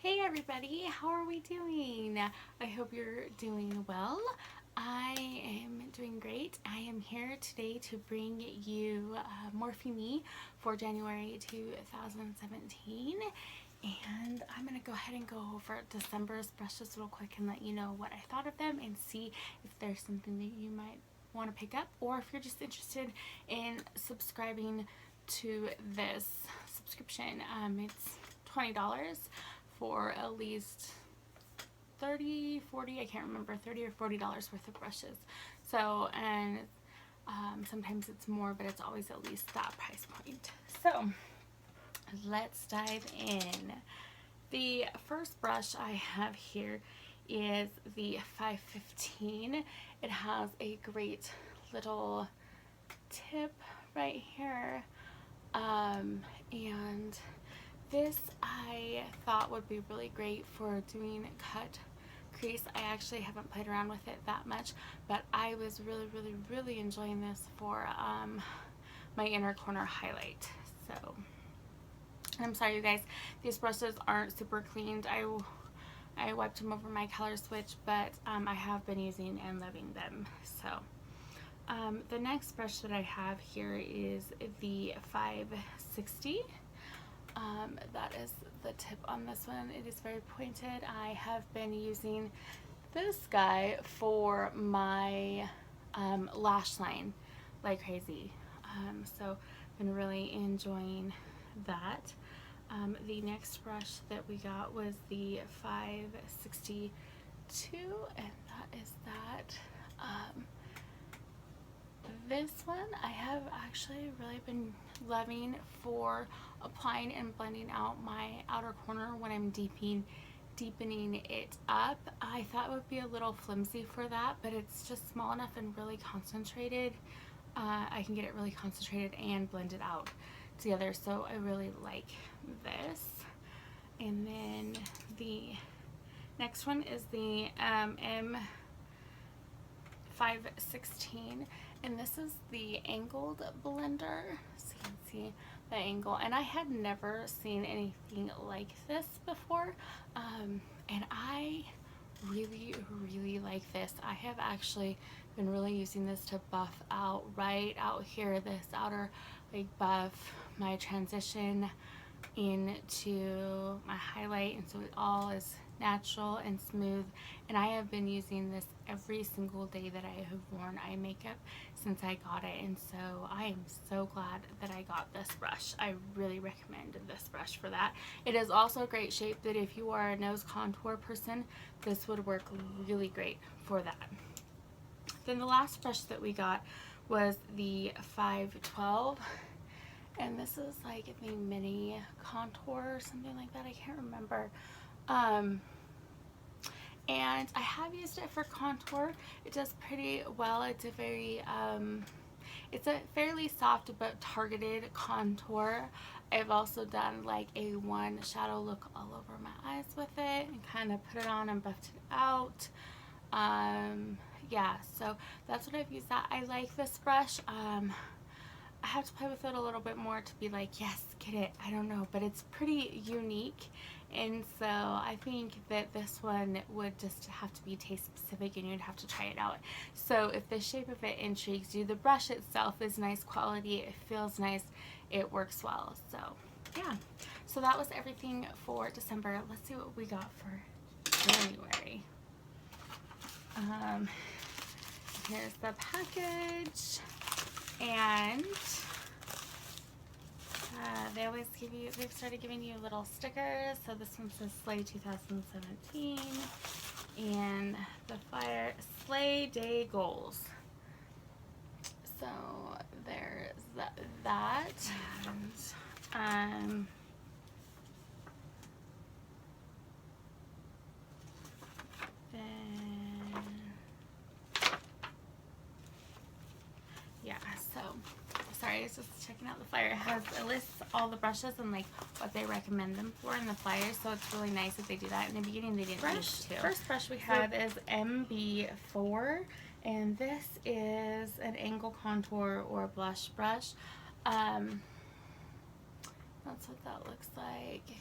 Hey everybody, how are we doing? I hope you're doing well. I am doing great. I am here today to bring you Morphe Me for January 2017. And I'm going to go ahead and go over December's brushes real quick and let you know what I thought of them and see if there's something that you might want to pick up, or if you're just interested in subscribing to this subscription. It's $20 for at least 30, 40, I can't remember, $30 or $40 worth of brushes. So, and sometimes it's more, but it's always at least that price point. So let's dive in. The first brush I have here is the 515. It has a great little tip right here, and this I thought would be really great for doing cut crease. I actually haven't played around with it that much, but I was really enjoying this for my inner corner highlight. So I'm sorry you guys, these brushes aren't super cleaned. I wiped them over my color switch, but I have been using and loving them. So the next brush that I have here is the 560. That is the tip on this one. It is very pointed. I have been using this guy for my lash line like crazy. So been really enjoying that. The next brush that we got was the 562, and that is that. This one I have actually really been loving for applying and blending out my outer corner when I'm deepening it up. I thought it would be a little flimsy for that, but it's just small enough and really concentrated. I can get it really concentrated and blend it out together, so I really like this. And then the next one is the M516, and this is the angled blender, so you can see the angle, and I had never seen anything like this before, and I really like this. I have actually been really using this to buff out right out here, this outer like buff my transition into my highlight, and so it all is natural and smooth, and I have been using this every single day that I have worn eye makeup since I got it, and so I am so glad that I got this brush. I really recommend this brush for that. It is also a great shape that if you are a nose contour person, this would work really great for that. Then the last brush that we got was the 512, and this is like the mini contour or something like that, I can't remember. And I have used it for contour. It does pretty well. It's a very it's a fairly soft but targeted contour. I've also done like a one shadow look all over my eyes with it and kind of put it on and buffed it out. Yeah, so that's what I've used that. I like this brush. I have to play with it a little bit more to be like, yes, get it. I don't know, but it's pretty unique, and so I think that this one would just have to be taste specific and you'd have to try it out. So if the shape of it intrigues you, the brush itself is nice quality, it feels nice, it works well. So yeah, so that was everything for December. Let's see what we got for January. Here's the package, and they always give you, they've started giving you little stickers. So this one says Slay 2017, and the Fire Slay Day Goals. So there's that, and then yeah, so sorry, I was just checking out the flyer. It lists all the brushes and like what they recommend them for in the flyer, so it's really nice that they do that. In the beginning they didn't used to. First brush we have is MB4, and this is an angle contour or blush brush. That's what that looks like.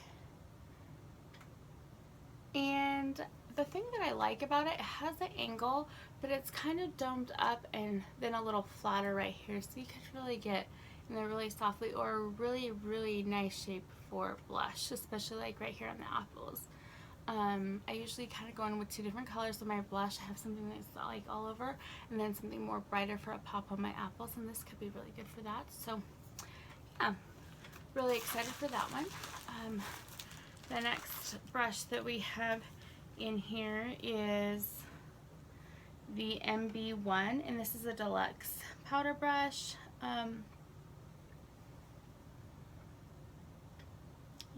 And the thing that I like about it has an angle, but it's kind of domed up and then a little flatter right here, so you could really get in there really softly, or a really, really nice shape for blush, especially like right here on the apples. I usually kind of go in with two different colors of my blush. I have something that's like all over, and then something more brighter for a pop on my apples, and this could be really good for that. So yeah, really excited for that one. The next brush that we have in here is the MB1, and this is a deluxe powder brush.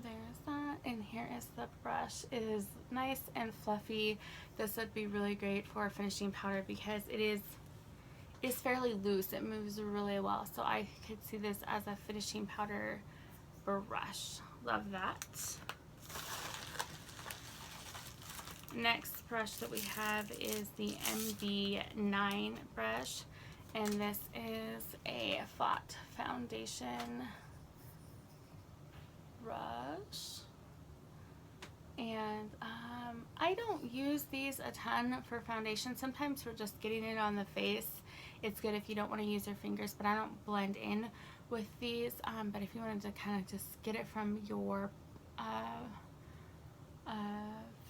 There's that, and here is the brush. It is nice and fluffy. This would be really great for finishing powder because it's fairly loose. It moves really well, so I could see this as a finishing powder brush. Love that. Next brush that we have is the MB9 brush, and this is a flat foundation brush. And I don't use these a ton for foundation. Sometimes for just getting it on the face, it's good if you don't want to use your fingers, but I don't blend in with these. But if you wanted to kind of just get it from your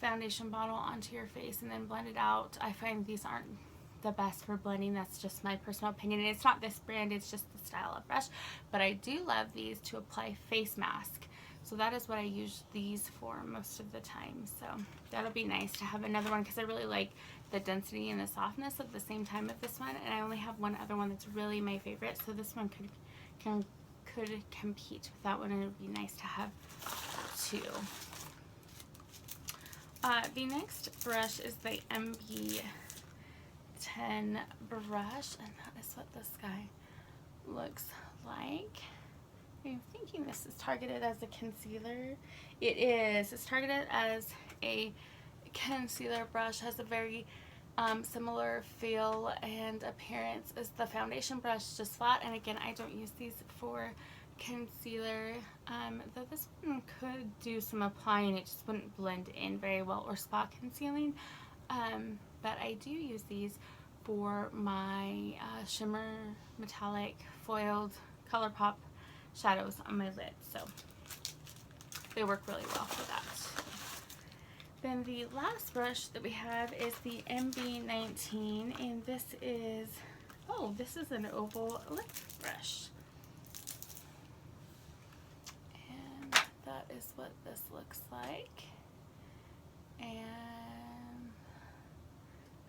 foundation bottle onto your face and then blend it out, I find these aren't the best for blending. That's just my personal opinion. It's not this brand, it's just the style of brush, but I do love these to apply face mask. So that is what I use these for most of the time. So that'll be nice to have another one, because I really like the density and the softness at the same time of this one, and I only have one other one that's really my favorite, so this one could compete with that one, and it would be nice to have two. The next brush is the MB10 brush, and that is what this guy looks like. I'm thinking this is targeted as a concealer. It is. It's targeted as a concealer brush. Has a very similar feel and appearance as the foundation brush, just flat. And again, I don't use these for concealer, though this one could do some applying. It just wouldn't blend in very well, or spot concealing. But I do use these for my shimmer metallic foiled ColourPop shadows on my lid, so they work really well for that. Then the last brush that we have is the MB19, and this is an oval lip brush, and that is what this looks like. And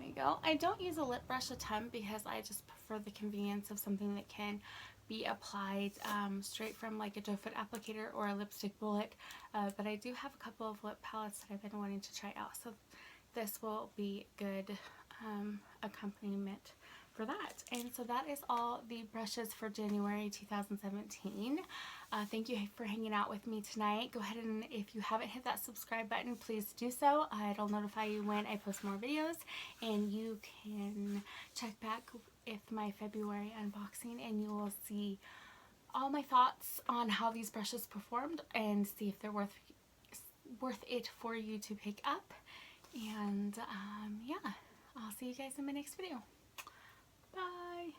there you go. I don't use a lip brush a ton because I just prefer the convenience of something that can be applied straight from like a doe foot applicator or a lipstick bullet, but I do have a couple of lip palettes that I've been wanting to try out, so this will be good accompaniment for that. And so that is all the brushes for January 2017. Thank you for hanging out with me tonight. Go ahead, and if you haven't hit that subscribe button, please do so. It'll notify you when I post more videos, and you can check back with my February unboxing, and you will see all my thoughts on how these brushes performed and see if they're worth it for you to pick up. And yeah, I'll see you guys in my next video. Bye.